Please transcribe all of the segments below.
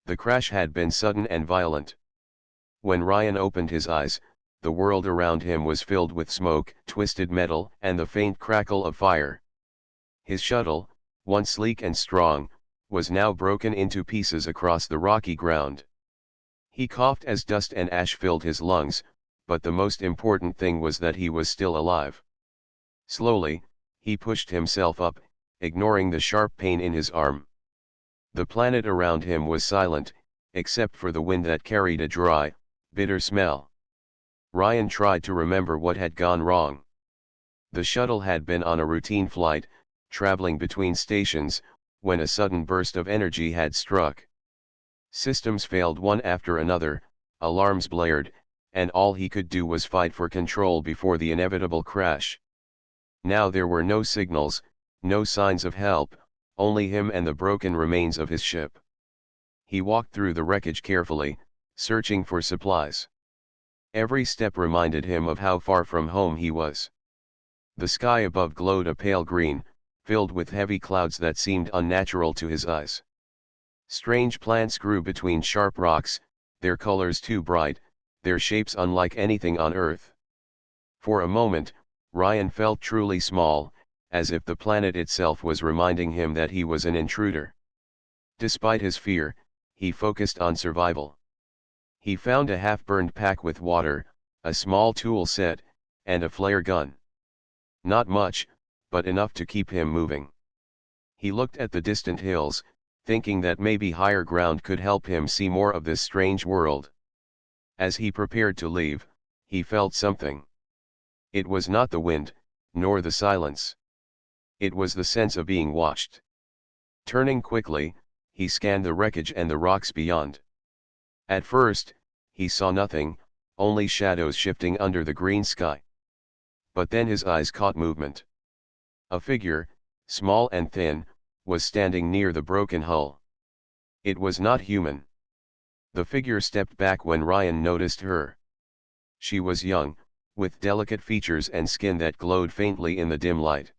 The crash had been sudden and violent. When Rian opened his eyes, the world around him was filled with smoke, twisted metal, and the faint crackle of fire. His shuttle, once sleek and strong, was now broken into pieces across the rocky ground. He coughed as dust and ash filled his lungs, but the most important thing was that he was still alive. Slowly, he pushed himself up, ignoring the sharp pain in his arm. The planet around him was silent, except for the wind that carried a dry, bitter smell. Rian tried to remember what had gone wrong. The shuttle had been on a routine flight, traveling between stations, when a sudden burst of energy had struck. Systems failed one after another, alarms blared, and all he could do was fight for control before the inevitable crash. Now there were no signals, no signs of help, only him and the broken remains of his ship. He walked through the wreckage carefully, searching for supplies. Every step reminded him of how far from home he was. The sky above glowed a pale green, filled with heavy clouds that seemed unnatural to his eyes. Strange plants grew between sharp rocks, their colors too bright, their shapes unlike anything on Earth. For a moment, Rian felt truly small, as if the planet itself was reminding him that he was an intruder. Despite his fear, he focused on survival. He found a half-burned pack with water, a small tool set, and a flare gun. Not much, but enough to keep him moving. He looked at the distant hills, thinking that maybe higher ground could help him see more of this strange world. As he prepared to leave, he felt something. It was not the wind, nor the silence. It was the sense of being watched. Turning quickly, he scanned the wreckage and the rocks beyond. At first, he saw nothing, only shadows shifting under the green sky. But then his eyes caught movement. A figure, small and thin, was standing near the broken hull. It was not human. The figure stepped back when Rian noticed her. She was young, with delicate features and skin that glowed faintly in the dim light.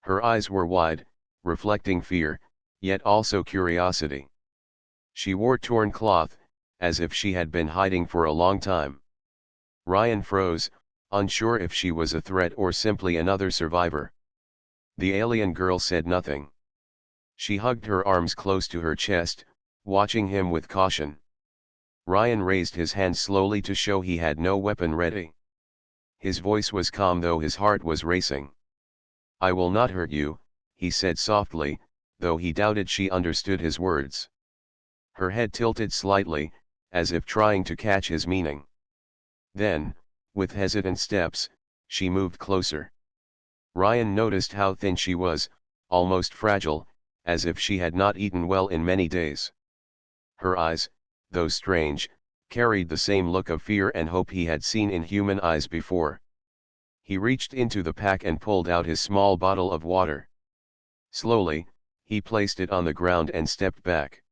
Her eyes were wide, reflecting fear, yet also curiosity. She wore torn cloth, as if she had been hiding for a long time. Rian froze, unsure if she was a threat or simply another survivor. The alien girl said nothing. She hugged her arms close to her chest, watching him with caution. Rian raised his hand slowly to show he had no weapon ready. His voice was calm though his heart was racing. "I will not hurt you," he said softly, though he doubted she understood his words. Her head tilted slightly, as if trying to catch his meaning. Then, with hesitant steps, she moved closer. Rian noticed how thin she was, almost fragile, as if she had not eaten well in many days. Her eyes, though strange, carried the same look of fear and hope he had seen in human eyes before. He reached into the pack and pulled out his small bottle of water. Slowly, he placed it on the ground and stepped back.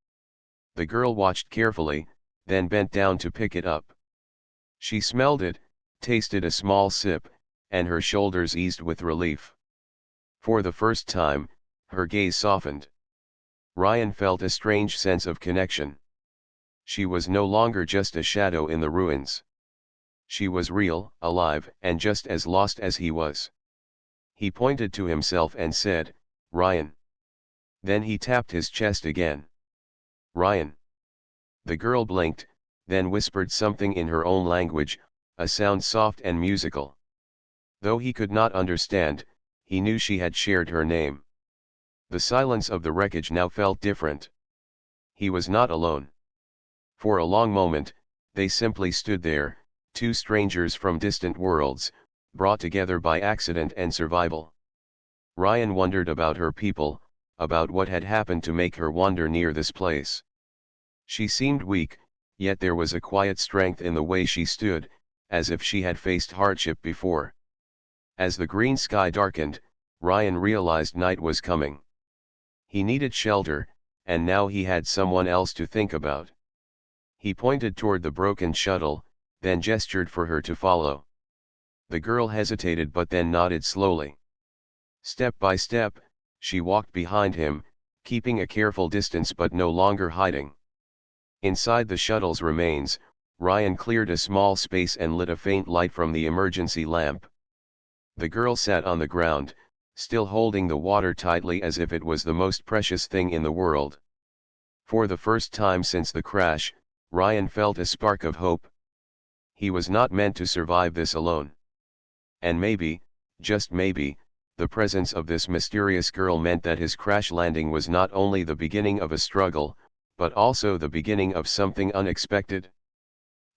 The girl watched carefully, then bent down to pick it up. She smelled it, tasted a small sip, and her shoulders eased with relief. For the first time, her gaze softened. Rian felt a strange sense of connection. She was no longer just a shadow in the ruins. She was real, alive, and just as lost as he was. He pointed to himself and said, "Rian." Then he tapped his chest again. "Rian." The girl blinked, then whispered something in her own language, a sound soft and musical. Though he could not understand, he knew she had shared her name. The silence of the wreckage now felt different. He was not alone. For a long moment, they simply stood there, two strangers from distant worlds, brought together by accident and survival. Rian wondered about her people, about what had happened to make her wander near this place. She seemed weak, yet there was a quiet strength in the way she stood, as if she had faced hardship before. As the green sky darkened, Rian realized night was coming. He needed shelter, and now he had someone else to think about. He pointed toward the broken shuttle, then gestured for her to follow. The girl hesitated but then nodded slowly. Step by step, she walked behind him, keeping a careful distance but no longer hiding. Inside the shuttle's remains, Rian cleared a small space and lit a faint light from the emergency lamp. The girl sat on the ground, still holding the water tightly as if it was the most precious thing in the world. For the first time since the crash, Rian felt a spark of hope. He was not meant to survive this alone. And maybe, just maybe, the presence of this mysterious girl meant that his crash landing was not only the beginning of a struggle, but also the beginning of something unexpected.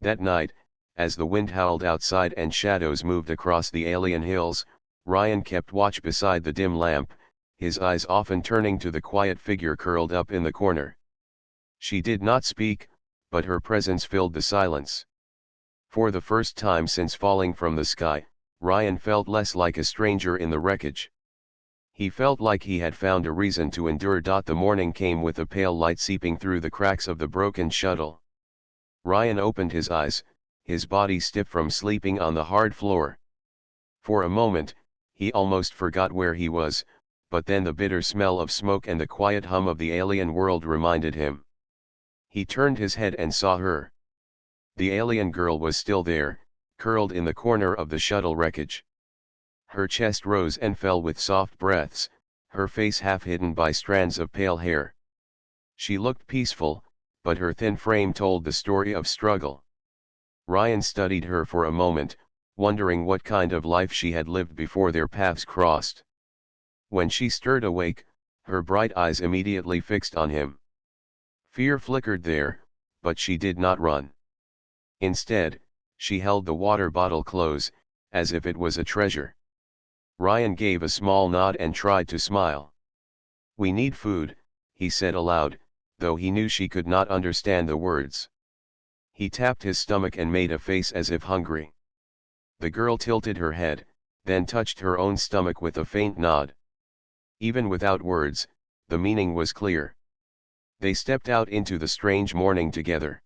That night, as the wind howled outside and shadows moved across the alien hills, Rian kept watch beside the dim lamp, his eyes often turning to the quiet figure curled up in the corner. She did not speak, but her presence filled the silence. For the first time since falling from the sky, Rian felt less like a stranger in the wreckage. He felt like he had found a reason to endure. The morning came with a pale light seeping through the cracks of the broken shuttle. Rian opened his eyes, his body stiff from sleeping on the hard floor. For a moment, he almost forgot where he was, but then the bitter smell of smoke and the quiet hum of the alien world reminded him. He turned his head and saw her. The alien girl was still there, curled in the corner of the shuttle wreckage. Her chest rose and fell with soft breaths, her face half hidden by strands of pale hair. She looked peaceful, but her thin frame told the story of struggle. Rian studied her for a moment, wondering what kind of life she had lived before their paths crossed. When she stirred awake, her bright eyes immediately fixed on him. Fear flickered there, but she did not run. Instead, she held the water bottle close, as if it was a treasure. Rian gave a small nod and tried to smile. "We need food," he said aloud, though he knew she could not understand the words. He tapped his stomach and made a face as if hungry. The girl tilted her head, then touched her own stomach with a faint nod. Even without words, the meaning was clear. They stepped out into the strange morning together.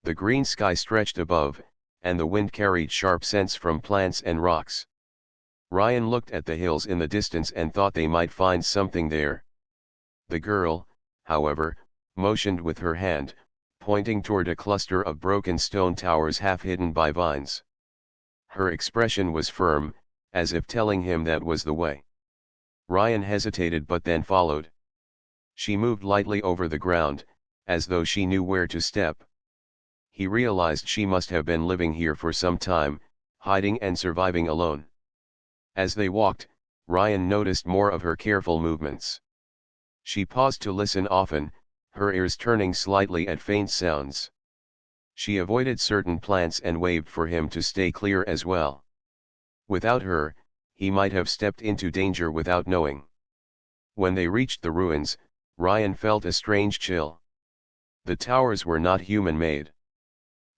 The green sky stretched above, and the wind carried sharp scents from plants and rocks. Rian looked at the hills in the distance and thought they might find something there. The girl, however, motioned with her hand, pointing toward a cluster of broken stone towers half hidden by vines. Her expression was firm, as if telling him that was the way. Rian hesitated but then followed. She moved lightly over the ground, as though she knew where to step. He realized she must have been living here for some time, hiding and surviving alone. As they walked, Rian noticed more of her careful movements. She paused to listen often, her ears turning slightly at faint sounds. She avoided certain plants and waved for him to stay clear as well. Without her, he might have stepped into danger without knowing. When they reached the ruins, Rian felt a strange chill. The towers were not human-made.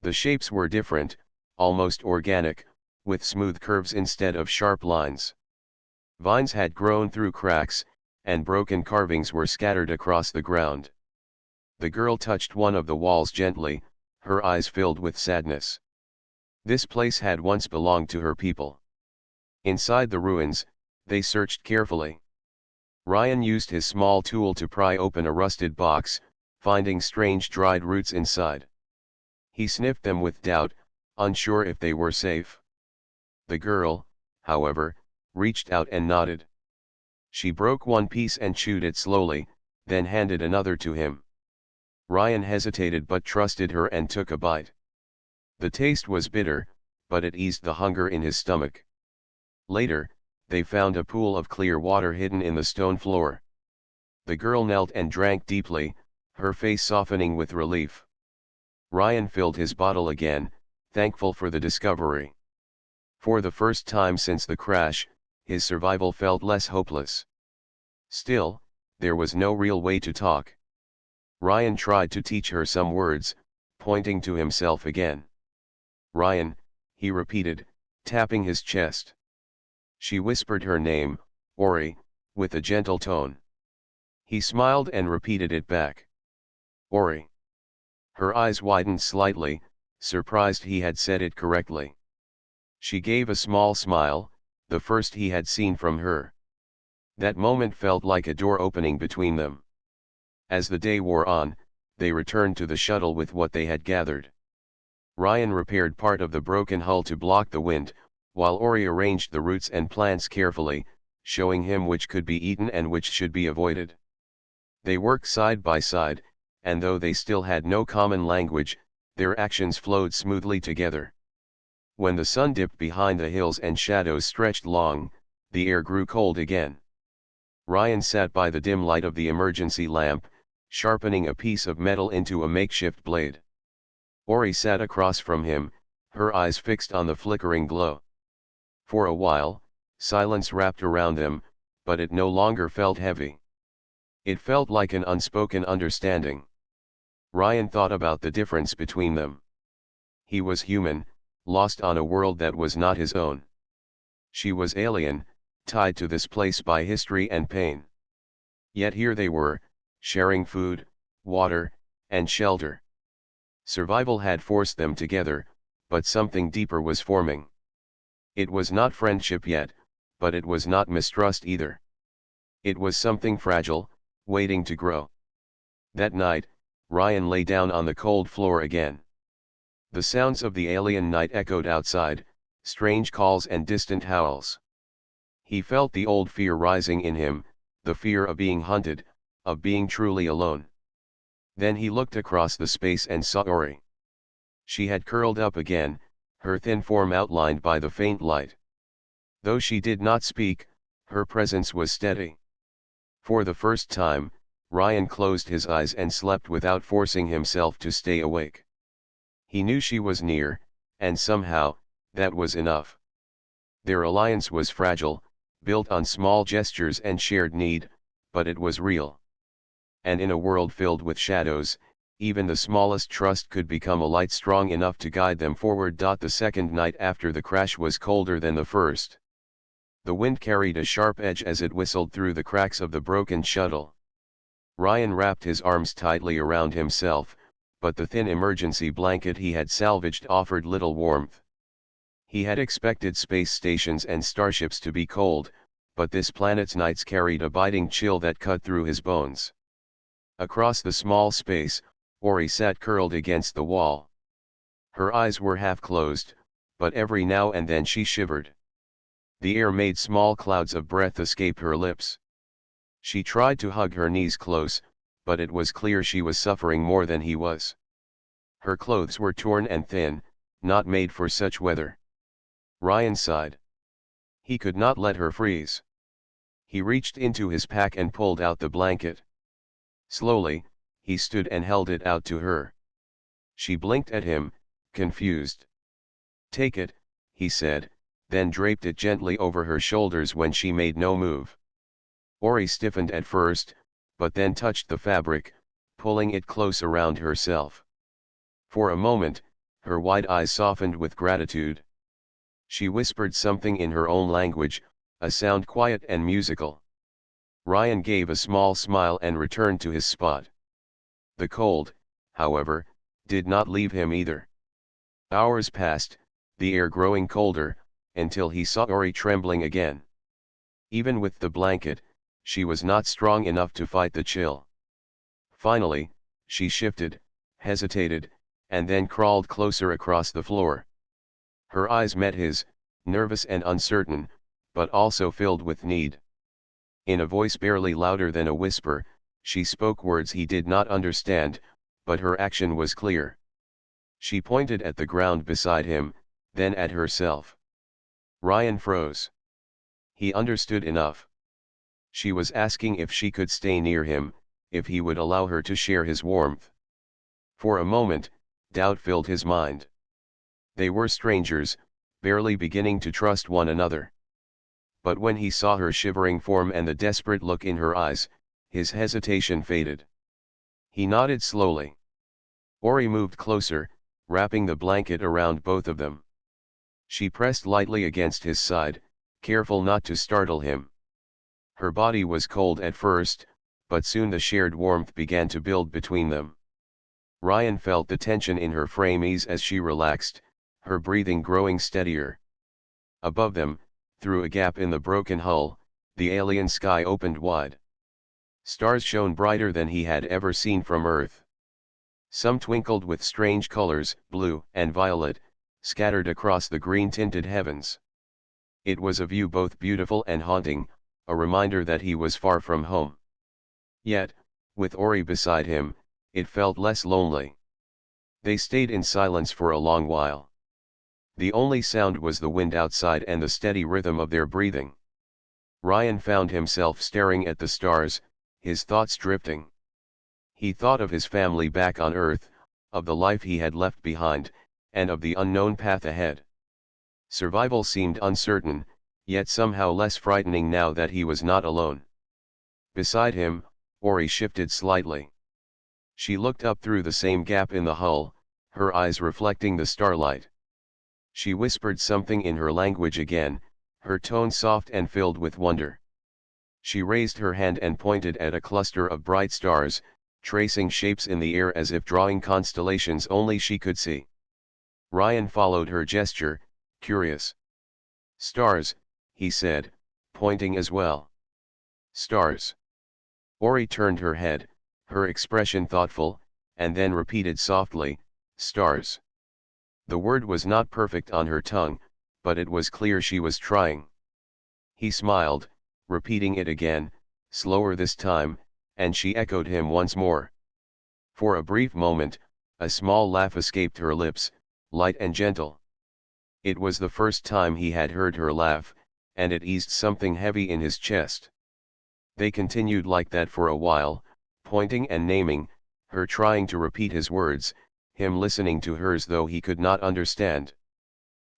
The shapes were different, almost organic, with smooth curves instead of sharp lines. Vines had grown through cracks, and broken carvings were scattered across the ground. The girl touched one of the walls gently, her eyes filled with sadness. This place had once belonged to her people. Inside the ruins, they searched carefully. Rian used his small tool to pry open a rusted box, finding strange dried roots inside. He sniffed them with doubt, unsure if they were safe. The girl, however, reached out and nodded. She broke one piece and chewed it slowly, then handed another to him. Rian hesitated but trusted her and took a bite. The taste was bitter, but it eased the hunger in his stomach. Later, they found a pool of clear water hidden in the stone floor. The girl knelt and drank deeply, her face softening with relief. Rian filled his bottle again, thankful for the discovery. For the first time since the crash, his survival felt less hopeless. Still, there was no real way to talk. Rian tried to teach her some words, pointing to himself again. "Rian," he repeated, tapping his chest. She whispered her name, Auri, with a gentle tone. He smiled and repeated it back. "Auri." Her eyes widened slightly, surprised he had said it correctly. She gave a small smile, the first he had seen from her. That moment felt like a door opening between them. As the day wore on, they returned to the shuttle with what they had gathered. Rian repaired part of the broken hull to block the wind, while Auri arranged the roots and plants carefully, showing him which could be eaten and which should be avoided. They worked side by side, and though they still had no common language, their actions flowed smoothly together. When the sun dipped behind the hills and shadows stretched long, the air grew cold again. Rian sat by the dim light of the emergency lamp, sharpening a piece of metal into a makeshift blade. Auri sat across from him, her eyes fixed on the flickering glow. For a while, silence wrapped around them, but it no longer felt heavy. It felt like an unspoken understanding. Rian thought about the difference between them. He was human, lost on a world that was not his own. She was alien, tied to this place by history and pain. Yet here they were, sharing food, water, and shelter. Survival had forced them together, but something deeper was forming. It was not friendship yet, but it was not mistrust either. It was something fragile, waiting to grow. That night, Rian lay down on the cold floor again. The sounds of the alien night echoed outside, strange calls and distant howls. He felt the old fear rising in him, the fear of being hunted, of being truly alone. Then he looked across the space and saw Auri. She had curled up again, her thin form outlined by the faint light. Though she did not speak, her presence was steady. For the first time, Rian closed his eyes and slept without forcing himself to stay awake. He knew she was near, and somehow, that was enough. Their alliance was fragile, built on small gestures and shared need, but it was real. And in a world filled with shadows, even the smallest trust could become a light strong enough to guide them forward. The second night after the crash was colder than the first. The wind carried a sharp edge as it whistled through the cracks of the broken shuttle. Rian wrapped his arms tightly around himself, but the thin emergency blanket he had salvaged offered little warmth. He had expected space stations and starships to be cold, but this planet's nights carried a biting chill that cut through his bones. Across the small space, Auri sat curled against the wall. Her eyes were half closed, but every now and then she shivered. The air made small clouds of breath escape her lips. She tried to hug her knees close, but it was clear she was suffering more than he was. Her clothes were torn and thin, not made for such weather. Rian sighed. He could not let her freeze. He reached into his pack and pulled out the blanket. Slowly, he stood and held it out to her. She blinked at him, confused. "Take it," he said, then draped it gently over her shoulders when she made no move. Auri stiffened at first, but then touched the fabric, pulling it close around herself. For a moment, her wide eyes softened with gratitude. She whispered something in her own language, a sound quiet and musical. Rian gave a small smile and returned to his spot. The cold, however, did not leave him either. Hours passed, the air growing colder, until he saw Auri trembling again. Even with the blanket, she was not strong enough to fight the chill. Finally, she shifted, hesitated, and then crawled closer across the floor. Her eyes met his, nervous and uncertain, but also filled with need. In a voice barely louder than a whisper, she spoke words he did not understand, but her action was clear. She pointed at the ground beside him, then at herself. Rian froze. He understood enough. She was asking if she could stay near him, if he would allow her to share his warmth. For a moment, doubt filled his mind. They were strangers, barely beginning to trust one another. But when he saw her shivering form and the desperate look in her eyes, his hesitation faded. He nodded slowly. Auri moved closer, wrapping the blanket around both of them. She pressed lightly against his side, careful not to startle him. Her body was cold at first, but soon the shared warmth began to build between them. Rian felt the tension in her frame ease as she relaxed, her breathing growing steadier. Above them, through a gap in the broken hull, the alien sky opened wide. Stars shone brighter than he had ever seen from Earth. Some twinkled with strange colors, blue and violet, scattered across the green-tinted heavens. It was a view both beautiful and haunting, a reminder that he was far from home. Yet, with Auri beside him, it felt less lonely. They stayed in silence for a long while. The only sound was the wind outside and the steady rhythm of their breathing. Rian found himself staring at the stars, his thoughts drifting. He thought of his family back on Earth, of the life he had left behind, and of the unknown path ahead. Survival seemed uncertain, yet somehow less frightening now that he was not alone. Beside him, Auri shifted slightly. She looked up through the same gap in the hull, her eyes reflecting the starlight. She whispered something in her language again, her tone soft and filled with wonder. She raised her hand and pointed at a cluster of bright stars, tracing shapes in the air as if drawing constellations only she could see. Rian followed her gesture, curious. "Stars," he said, pointing as well. "Stars." Auri turned her head, her expression thoughtful, and then repeated softly, "Stars." The word was not perfect on her tongue, but it was clear she was trying. He smiled, repeating it again, slower this time, and she echoed him once more. For a brief moment, a small laugh escaped her lips, light and gentle. It was the first time he had heard her laugh, and it eased something heavy in his chest. They continued like that for a while, pointing and naming, her trying to repeat his words, him listening to hers though he could not understand.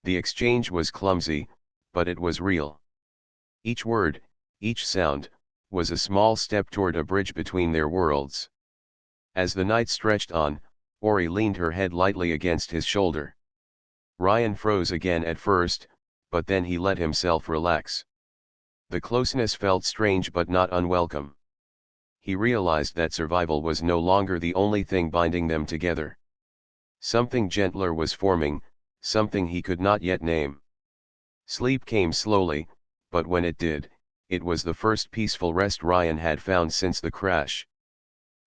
The exchange was clumsy, but it was real. Each word, each sound, was a small step toward a bridge between their worlds. As the night stretched on, Auri leaned her head lightly against his shoulder. Rian froze again at first, but then he let himself relax. The closeness felt strange but not unwelcome. He realized that survival was no longer the only thing binding them together. Something gentler was forming, something he could not yet name. Sleep came slowly, but when it did, it was the first peaceful rest Rian had found since the crash.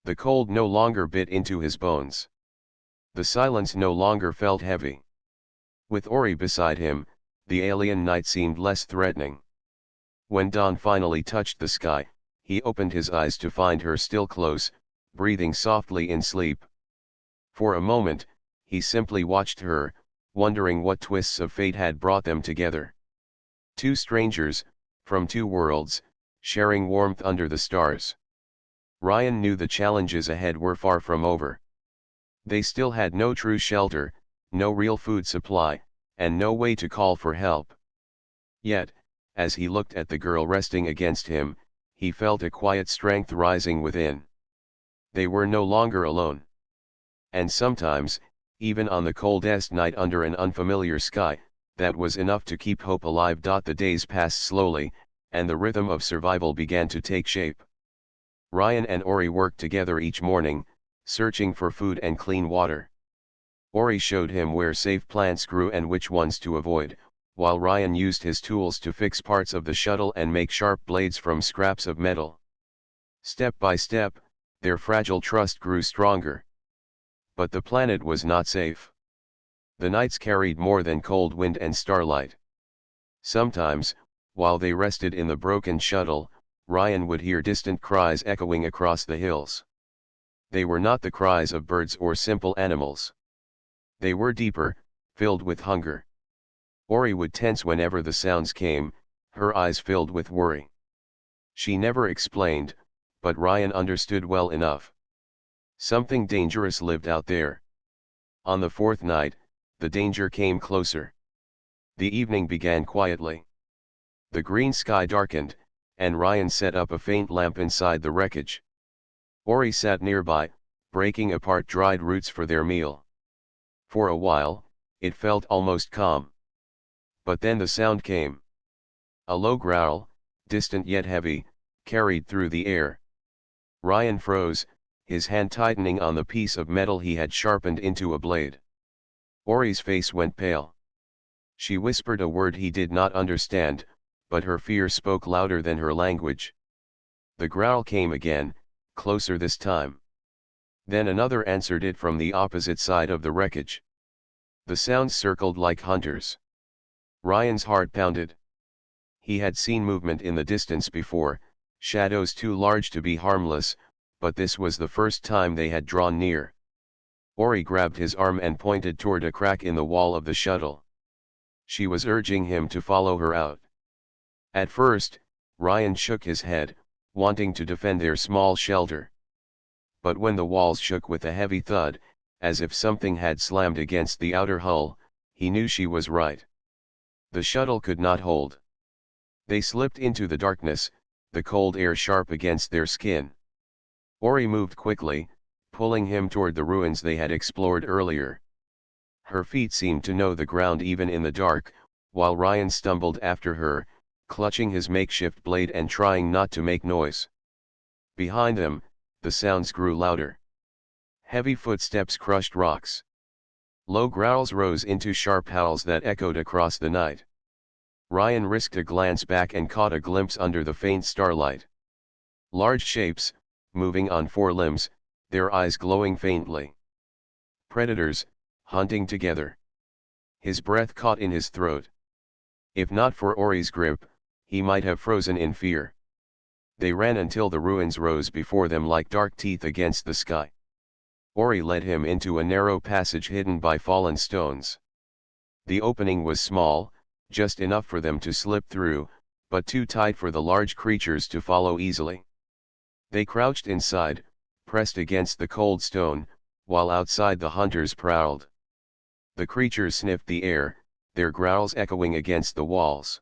The cold no longer bit into his bones. The silence no longer felt heavy. With Auri beside him, the alien night seemed less threatening. When dawn finally touched the sky, he opened his eyes to find her still close, breathing softly in sleep. For a moment, he simply watched her, wondering what twists of fate had brought them together. Two strangers, from two worlds, sharing warmth under the stars. Rian knew the challenges ahead were far from over. They still had no true shelter, no real food supply, and no way to call for help. Yet, as he looked at the girl resting against him, he felt a quiet strength rising within. They were no longer alone. And sometimes, even on the coldest night under an unfamiliar sky, that was enough to keep hope alive. The days passed slowly, and the rhythm of survival began to take shape. Rian and Auri worked together each morning, searching for food and clean water. Auri showed him where safe plants grew and which ones to avoid, while Rian used his tools to fix parts of the shuttle and make sharp blades from scraps of metal. Step by step, their fragile trust grew stronger. But the planet was not safe. The nights carried more than cold wind and starlight. Sometimes, while they rested in the broken shuttle, Rian would hear distant cries echoing across the hills. They were not the cries of birds or simple animals. They were deeper, filled with hunger. Auri would tense whenever the sounds came, her eyes filled with worry. She never explained, but Rian understood well enough. Something dangerous lived out there. On the fourth night, the danger came closer. The evening began quietly. The green sky darkened, and Rian set up a faint lamp inside the wreckage. Auri sat nearby, breaking apart dried roots for their meal. For a while, it felt almost calm. But then the sound came. A low growl, distant yet heavy, carried through the air. Rian froze, his hand tightening on the piece of metal he had sharpened into a blade. Auri's face went pale. She whispered a word he did not understand, but her fear spoke louder than her language. The growl came again, closer this time. Then another answered it from the opposite side of the wreckage. The sounds circled like hunters. Ryan's heart pounded. He had seen movement in the distance before, shadows too large to be harmless, but this was the first time they had drawn near. Auri grabbed his arm and pointed toward a crack in the wall of the shuttle. She was urging him to follow her out. At first, Rian shook his head, wanting to defend their small shelter. But when the walls shook with a heavy thud, as if something had slammed against the outer hull, he knew she was right. The shuttle could not hold. They slipped into the darkness, the cold air sharp against their skin. Auri moved quickly, pulling him toward the ruins they had explored earlier. Her feet seemed to know the ground even in the dark, while Rian stumbled after her, clutching his makeshift blade and trying not to make noise. Behind them, the sounds grew louder. Heavy footsteps crushed rocks. Low growls rose into sharp howls that echoed across the night. Rian risked a glance back and caught a glimpse under the faint starlight. Large shapes, moving on four limbs, their eyes glowing faintly. Predators, hunting together. His breath caught in his throat. If not for Auri's grip, he might have frozen in fear. They ran until the ruins rose before them like dark teeth against the sky. Auri led him into a narrow passage hidden by fallen stones. The opening was small, just enough for them to slip through, but too tight for the large creatures to follow easily. They crouched inside, pressed against the cold stone, while outside the hunters prowled. The creatures sniffed the air, their growls echoing against the walls.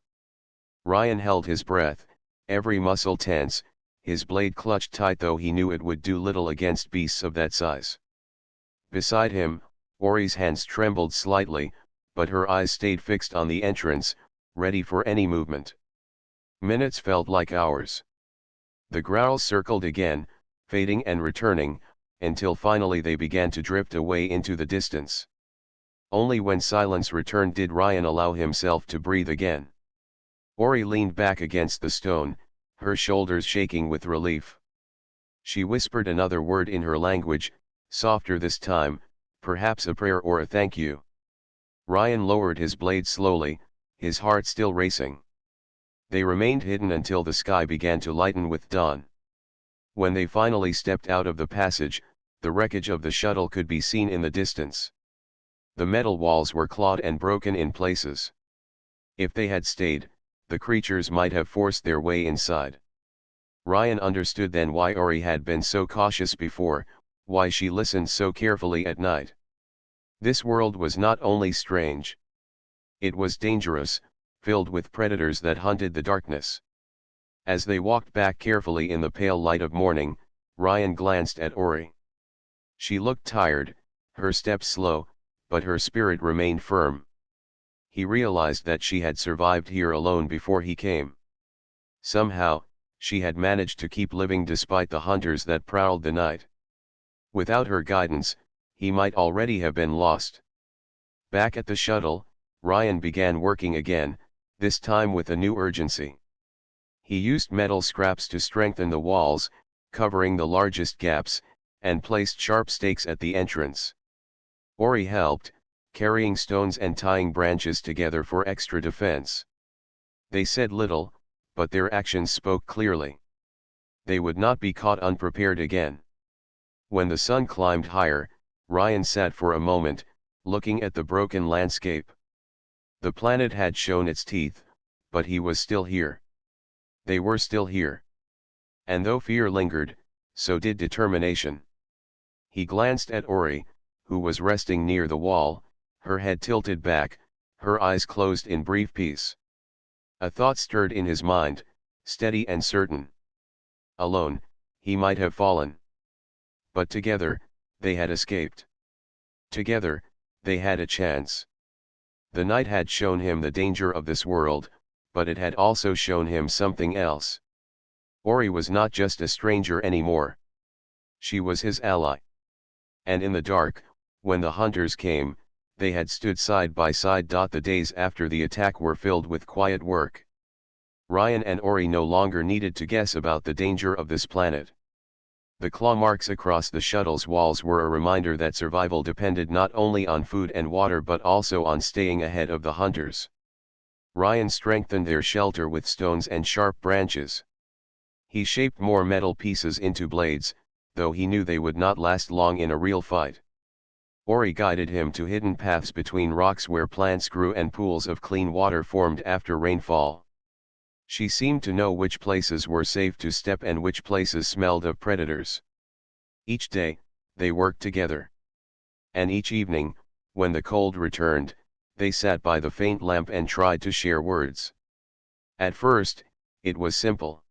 Rian held his breath, every muscle tense, his blade clutched tight though he knew it would do little against beasts of that size. Beside him, Auri's hands trembled slightly, but her eyes stayed fixed on the entrance, ready for any movement. Minutes felt like hours. The growls circled again, fading and returning, until finally they began to drift away into the distance. Only when silence returned did Rian allow himself to breathe again. Auri leaned back against the stone, her shoulders shaking with relief. She whispered another word in her language, softer this time, perhaps a prayer or a thank you. Rian lowered his blade slowly, his heart still racing. They remained hidden until the sky began to lighten with dawn. When they finally stepped out of the passage, the wreckage of the shuttle could be seen in the distance. The metal walls were clawed and broken in places. If they had stayed, the creatures might have forced their way inside. Rian understood then why Auri had been so cautious before, why she listened so carefully at night. This world was not only strange. It was dangerous, filled with predators that hunted the darkness. As they walked back carefully in the pale light of morning, Rian glanced at Auri. She looked tired, her steps slow, but her spirit remained firm. He realized that she had survived here alone before he came. Somehow, she had managed to keep living despite the hunters that prowled the night. Without her guidance, he might already have been lost. Back at the shuttle, Rian began working again, this time with a new urgency. He used metal scraps to strengthen the walls, covering the largest gaps, and placed sharp stakes at the entrance. Auri helped, carrying stones and tying branches together for extra defense. They said little, but their actions spoke clearly. They would not be caught unprepared again. When the sun climbed higher, Rian sat for a moment, looking at the broken landscape. The planet had shown its teeth, but he was still here. They were still here. And though fear lingered, so did determination. He glanced at Auri, who was resting near the wall, her head tilted back, her eyes closed in brief peace. A thought stirred in his mind, steady and certain. Alone, he might have fallen. But together, they had escaped. Together, they had a chance. The night had shown him the danger of this world, but it had also shown him something else. Auri was not just a stranger anymore. She was his ally. And in the dark, when the hunters came, they had stood side by side. The days after the attack were filled with quiet work. Rian and Auri no longer needed to guess about the danger of this planet. The claw marks across the shuttle's walls were a reminder that survival depended not only on food and water but also on staying ahead of the hunters. Rian strengthened their shelter with stones and sharp branches. He shaped more metal pieces into blades, though he knew they would not last long in a real fight. Auri guided him to hidden paths between rocks where plants grew and pools of clean water formed after rainfall. She seemed to know which places were safe to step and which places smelled of predators. Each day, they worked together. And each evening, when the cold returned, they sat by the faint lamp and tried to share words. At first, it was simple.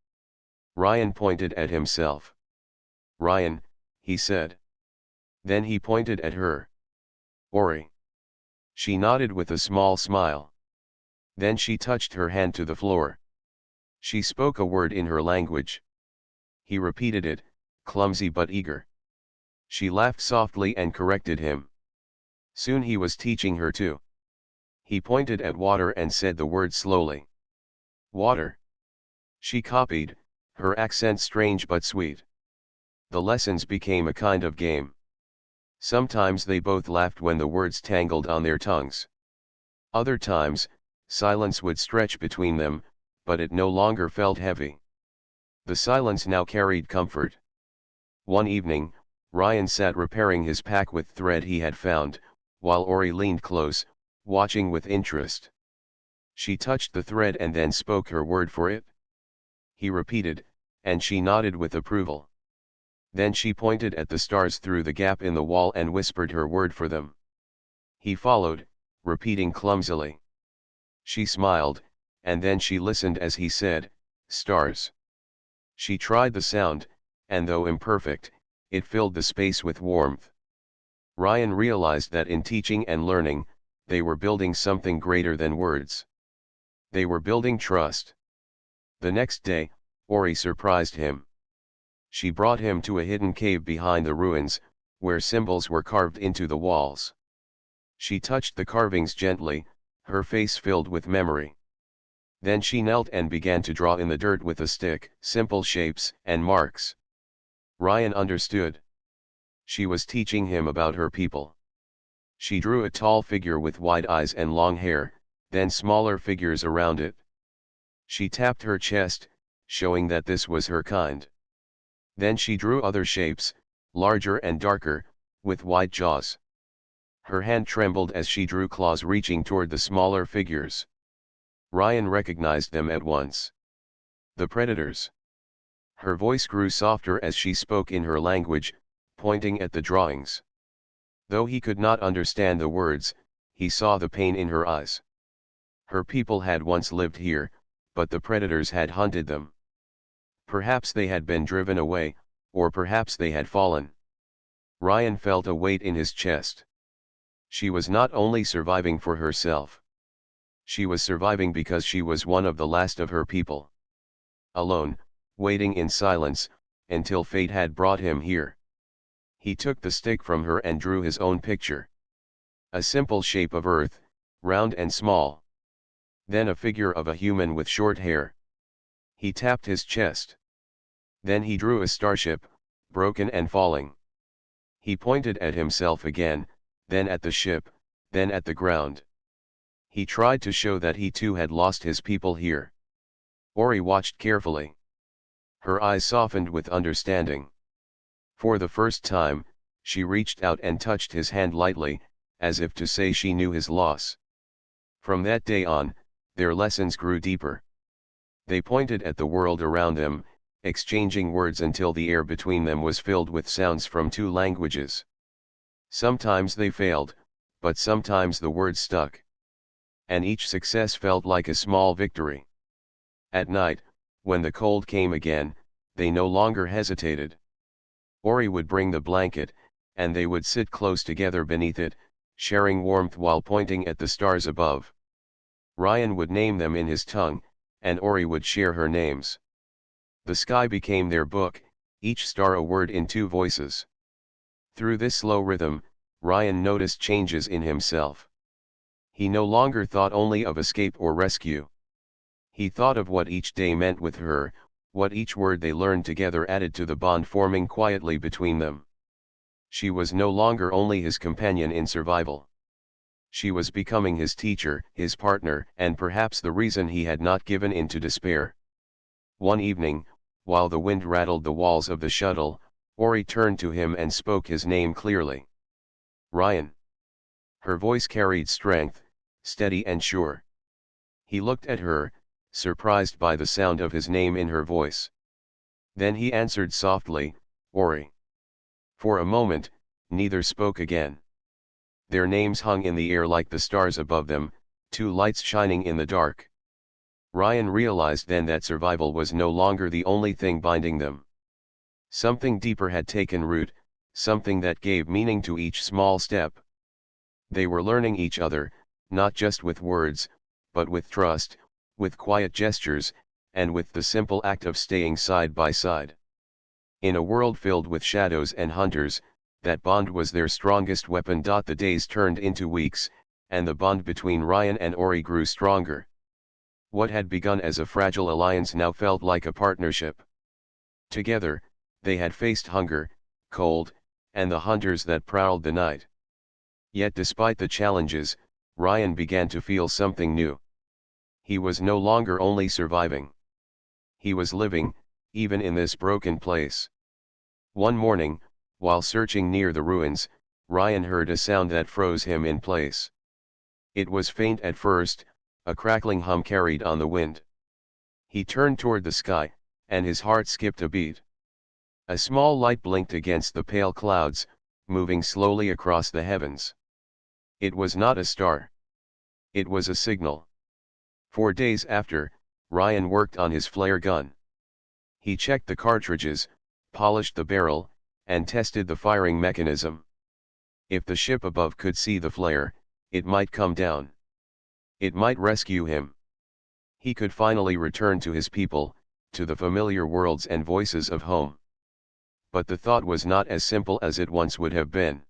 Rian pointed at himself. "Rian," he said. Then he pointed at her. "Auri." She nodded with a small smile. Then she touched her hand to the floor. She spoke a word in her language. He repeated it, clumsy but eager. She laughed softly and corrected him. Soon he was teaching her too. He pointed at water and said the word slowly. "Water." She copied, her accent strange but sweet. The lessons became a kind of game. Sometimes they both laughed when the words tangled on their tongues. Other times, silence would stretch between them, but it no longer felt heavy. The silence now carried comfort. One evening, Rian sat repairing his pack with thread he had found, while Auri leaned close, watching with interest. She touched the thread and then spoke her word for it. He repeated, and she nodded with approval. Then she pointed at the stars through the gap in the wall and whispered her word for them. He followed, repeating clumsily. She smiled, and then she listened as he said, "Stars." She tried the sound, and though imperfect, it filled the space with warmth. Rian realized that in teaching and learning, they were building something greater than words. They were building trust. The next day, Auri surprised him. She brought him to a hidden cave behind the ruins, where symbols were carved into the walls. She touched the carvings gently, her face filled with memory. Then she knelt and began to draw in the dirt with a stick, simple shapes and marks. Rian understood. She was teaching him about her people. She drew a tall figure with wide eyes and long hair, then smaller figures around it. She tapped her chest, showing that this was her kind. Then she drew other shapes, larger and darker, with wide jaws. Her hand trembled as she drew claws reaching toward the smaller figures. Rian recognized them at once. The predators. Her voice grew softer as she spoke in her language, pointing at the drawings. Though he could not understand the words, he saw the pain in her eyes. Her people had once lived here, but the predators had hunted them. Perhaps they had been driven away, or perhaps they had fallen. Rian felt a weight in his chest. She was not only surviving for herself. She was surviving because she was one of the last of her people. Alone, waiting in silence, until fate had brought him here. He took the stick from her and drew his own picture. A simple shape of earth, round and small. Then a figure of a human with short hair. He tapped his chest. Then he drew a starship, broken and falling. He pointed at himself again, then at the ship, then at the ground. He tried to show that he too had lost his people here. Auri watched carefully. Her eyes softened with understanding. For the first time, she reached out and touched his hand lightly, as if to say she knew his loss. From that day on, their lessons grew deeper. They pointed at the world around them, exchanging words until the air between them was filled with sounds from two languages. Sometimes they failed, but sometimes the words stuck. And each success felt like a small victory. At night, when the cold came again, they no longer hesitated. Auri would bring the blanket, and they would sit close together beneath it, sharing warmth while pointing at the stars above. Rian would name them in his tongue, and Auri would share her names. The sky became their book, each star a word in two voices. Through this slow rhythm, Rian noticed changes in himself. He no longer thought only of escape or rescue. He thought of what each day meant with her, What each word they learned together added to the bond forming quietly between them. She was no longer only his companion in survival. She was becoming his teacher, his partner, and perhaps the reason he had not given in to despair. One evening, while the wind rattled the walls of the shuttle, Auri turned to him and spoke his name clearly. Rian. Her voice carried strength, steady and sure. He looked at her, surprised by the sound of his name in her voice. Then he answered softly, Auri. For a moment, neither spoke again. Their names hung in the air like the stars above them, two lights shining in the dark. Rian realized then that survival was no longer the only thing binding them. Something deeper had taken root, something that gave meaning to each small step. They were learning each other, not just with words, but with trust, with quiet gestures, and with the simple act of staying side by side. In a world filled with shadows and hunters, that bond was their strongest weapon. The days turned into weeks, and the bond between Rian and Auri grew stronger. What had begun as a fragile alliance now felt like a partnership. Together, they had faced hunger, cold, and the hunters that prowled the night. Yet despite the challenges, Rian began to feel something new. He was no longer only surviving. He was living, even in this broken place. One morning, while searching near the ruins, Rian heard a sound that froze him in place. It was faint at first, a crackling hum carried on the wind. He turned toward the sky, and his heart skipped a beat. A small light blinked against the pale clouds, moving slowly across the heavens. It was not a star. It was a signal. 4 days after, Rian worked on his flare gun. He checked the cartridges, polished the barrel, and tested the firing mechanism. If the ship above could see the flare, it might come down. It might rescue him. He could finally return to his people, to the familiar worlds and voices of home. But the thought was not as simple as it once would have been.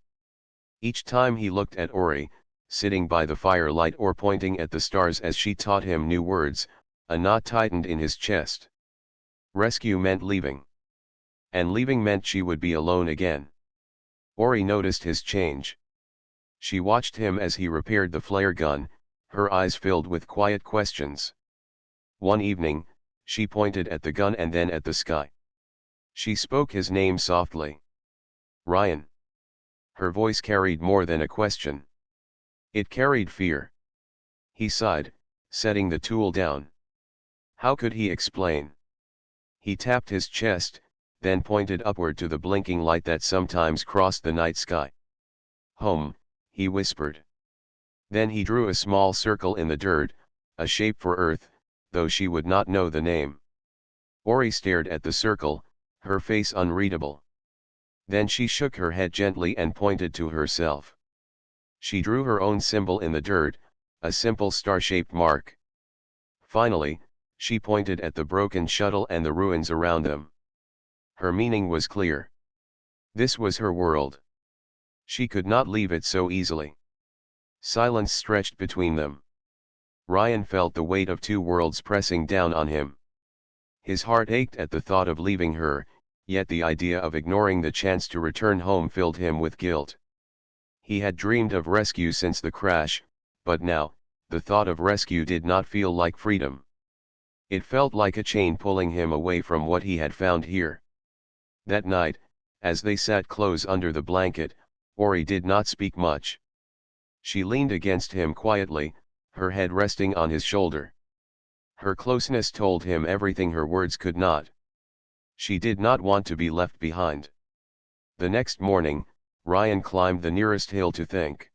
Each time he looked at Auri, sitting by the firelight or pointing at the stars as she taught him new words, a knot tightened in his chest. Rescue meant leaving. And leaving meant she would be alone again. Auri noticed his change. She watched him as he repaired the flare gun, her eyes filled with quiet questions. One evening, she pointed at the gun and then at the sky. She spoke his name softly. Rian. Her voice carried more than a question. It carried fear. He sighed, setting the tool down. How could he explain? He tapped his chest, then pointed upward to the blinking light that sometimes crossed the night sky. Home, he whispered. Then he drew a small circle in the dirt, a shape for Earth, though she would not know the name. Auri stared at the circle, her face unreadable. Then she shook her head gently and pointed to herself. She drew her own symbol in the dirt, a simple star-shaped mark. Finally, she pointed at the broken shuttle and the ruins around them. Her meaning was clear. This was her world. She could not leave it so easily. Silence stretched between them. Rian felt the weight of two worlds pressing down on him. His heart ached at the thought of leaving her, yet the idea of ignoring the chance to return home filled him with guilt. He had dreamed of rescue since the crash, but now, the thought of rescue did not feel like freedom. It felt like a chain pulling him away from what he had found here. That night, as they sat close under the blanket, Auri did not speak much. She leaned against him quietly, her head resting on his shoulder. Her closeness told him everything her words could not. She did not want to be left behind. The next morning, Rian climbed the nearest hill to think.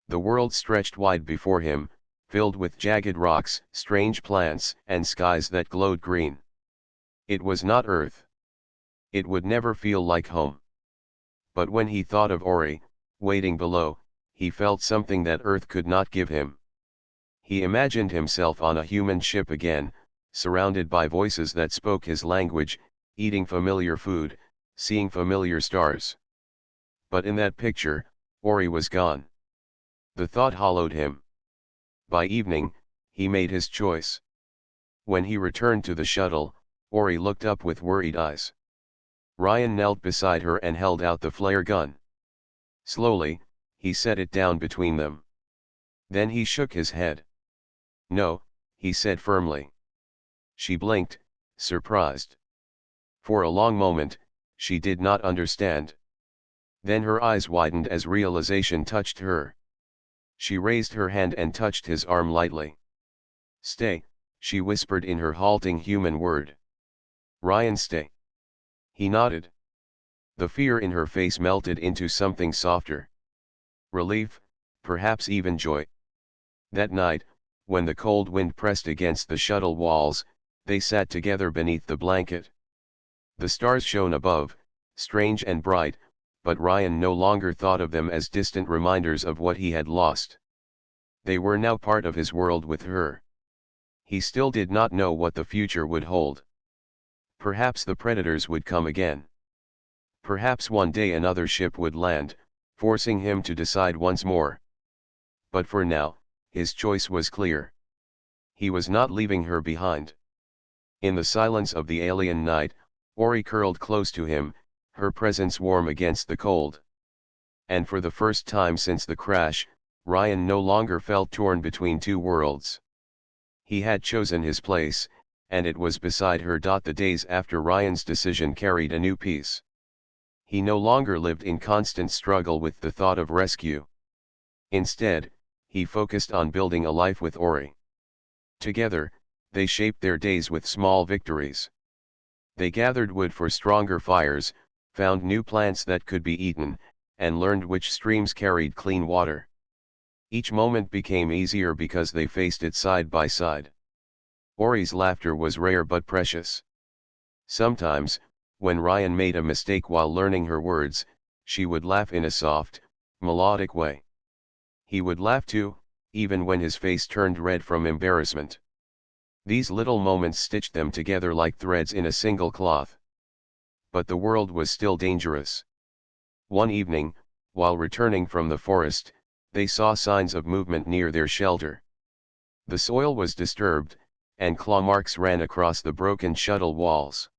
The world stretched wide before him, filled with jagged rocks, strange plants, and skies that glowed green. It was not Earth. It would never feel like home. But when he thought of Auri, waiting below, he felt something that Earth could not give him. He imagined himself on a human ship again, surrounded by voices that spoke his language, eating familiar food, seeing familiar stars. But in that picture, Auri was gone. The thought hollowed him. By evening, he made his choice. When he returned to the shuttle, Auri looked up with worried eyes. Rian knelt beside her and held out the flare gun. Slowly, he set it down between them. Then he shook his head. "No," he said firmly. She blinked, surprised. For a long moment, she did not understand. Then her eyes widened as realization touched her. She raised her hand and touched his arm lightly. "Stay," she whispered in her halting human word. "Rian, stay." He nodded. The fear in her face melted into something softer. Relief, perhaps even joy. That night, when the cold wind pressed against the shuttle walls, they sat together beneath the blanket. The stars shone above, strange and bright, but Rian no longer thought of them as distant reminders of what he had lost. They were now part of his world with her. He still did not know what the future would hold. Perhaps the predators would come again. Perhaps one day another ship would land, forcing him to decide once more. But for now, his choice was clear. He was not leaving her behind. In the silence of the alien night, Auri curled close to him, her presence warm against the cold. And for the first time since the crash, Rian no longer felt torn between two worlds. He had chosen his place, and it was beside her. The days after Rian's decision carried a new peace. He no longer lived in constant struggle with the thought of rescue. Instead, he focused on building a life with Auri. Together, they shaped their days with small victories. They gathered wood for stronger fires, found new plants that could be eaten, and learned which streams carried clean water. Each moment became easier because they faced it side by side. Auri's laughter was rare but precious. Sometimes, when Rian made a mistake while learning her words, she would laugh in a soft, melodic way. He would laugh too, even when his face turned red from embarrassment. These little moments stitched them together like threads in a single cloth. But the world was still dangerous. One evening, while returning from the forest, they saw signs of movement near their shelter. The soil was disturbed, and claw marks ran across the broken shuttle walls.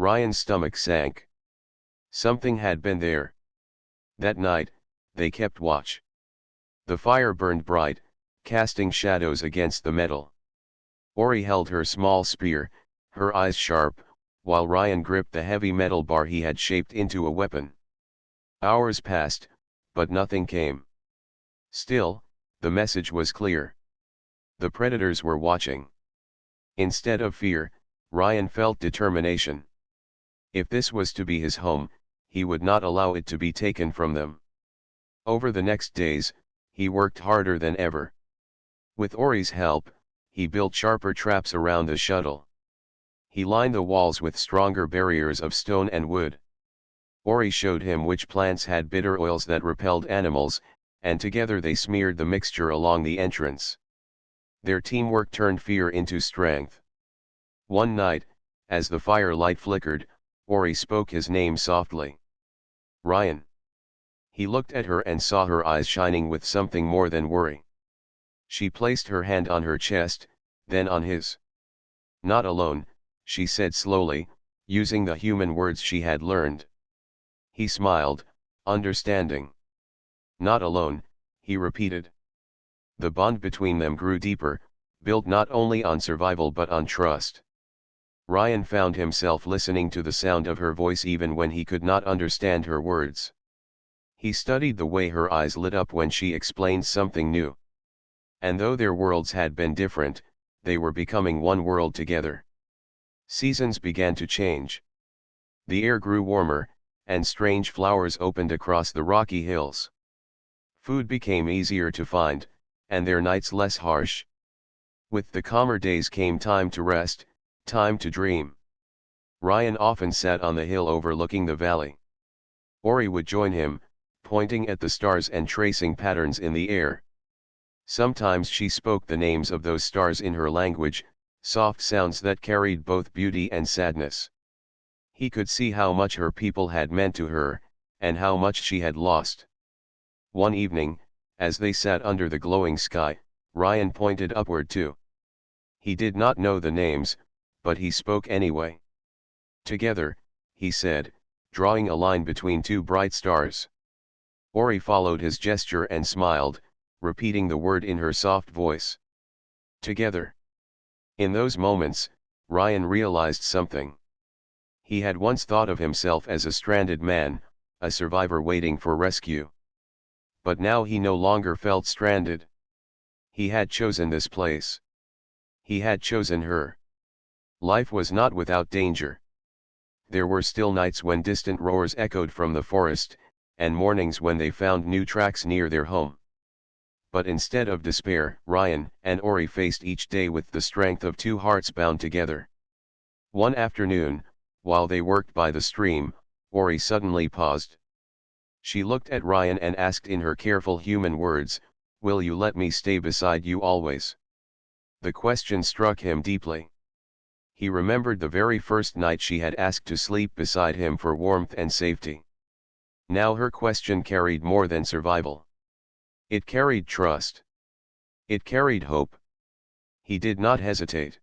Rian's stomach sank. Something had been there. That night, they kept watch. The fire burned bright, casting shadows against the metal. Auri held her small spear, her eyes sharp, while Rian gripped the heavy metal bar he had shaped into a weapon. Hours passed, but nothing came. Still, the message was clear. The predators were watching. Instead of fear, Rian felt determination. If this was to be his home, he would not allow it to be taken from them. Over the next days, he worked harder than ever. With Auri's help, he built sharper traps around the shuttle. He lined the walls with stronger barriers of stone and wood. Auri showed him which plants had bitter oils that repelled animals, and together they smeared the mixture along the entrance. Their teamwork turned fear into strength. One night, as the firelight flickered, Auri spoke his name softly. "Rian." He looked at her and saw her eyes shining with something more than worry. She placed her hand on her chest, then on his. "Not alone," she said slowly, using the human words she had learned. He smiled, understanding. "Not alone," he repeated. The bond between them grew deeper, built not only on survival but on trust. Rian found himself listening to the sound of her voice even when he could not understand her words. He studied the way her eyes lit up when she explained something new. And though their worlds had been different, they were becoming one world together. Seasons began to change. The air grew warmer, and strange flowers opened across the rocky hills. Food became easier to find, and their nights less harsh. With the calmer days came time to rest, time to dream. Rian often sat on the hill overlooking the valley. Auri would join him, pointing at the stars and tracing patterns in the air. Sometimes she spoke the names of those stars in her language, soft sounds that carried both beauty and sadness. He could see how much her people had meant to her, and how much she had lost. One evening, as they sat under the glowing sky, Rian pointed upward too. He did not know the names, but he spoke anyway. Together, he said, drawing a line between two bright stars. Auri followed his gesture and smiled, repeating the word in her soft voice. Together. In those moments, Rian realized something. He had once thought of himself as a stranded man, a survivor waiting for rescue. But now he no longer felt stranded. He had chosen this place. He had chosen her. Life was not without danger. There were still nights when distant roars echoed from the forest, and mornings when they found new tracks near their home. But instead of despair, Rian and Auri faced each day with the strength of two hearts bound together. One afternoon, while they worked by the stream, Auri suddenly paused. She looked at Rian and asked in her careful human words, "Will you let me stay beside you always?" The question struck him deeply. He remembered the very first night she had asked to sleep beside him for warmth and safety. Now her question carried more than survival. It carried trust. It carried hope. He did not hesitate.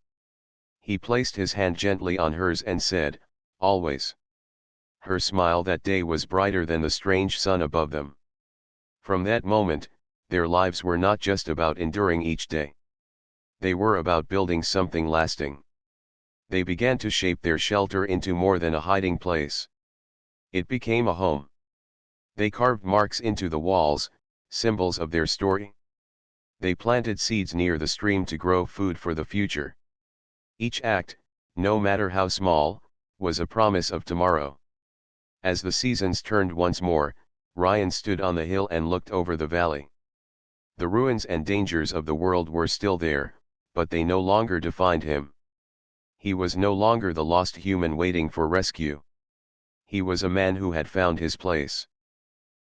He placed his hand gently on hers and said, "Always." Her smile that day was brighter than the strange sun above them. From that moment, their lives were not just about enduring each day. They were about building something lasting. They began to shape their shelter into more than a hiding place. It became a home. They carved marks into the walls, symbols of their story. They planted seeds near the stream to grow food for the future. Each act, no matter how small, was a promise of tomorrow. As the seasons turned once more, Rian stood on the hill and looked over the valley. The ruins and dangers of the world were still there, but they no longer defined him. He was no longer the lost human waiting for rescue. He was a man who had found his place.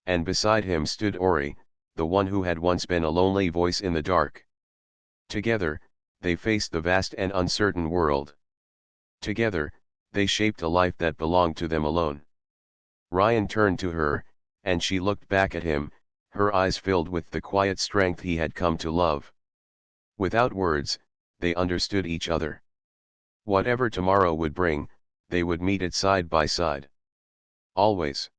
And beside him stood Auri, the one who had once been a lonely voice in the dark. Together, they faced the vast and uncertain world. Together, they shaped a life that belonged to them alone. Rian turned to her, and she looked back at him, her eyes filled with the quiet strength he had come to love. Without words, they understood each other. Whatever tomorrow would bring, they would meet it side by side. Always.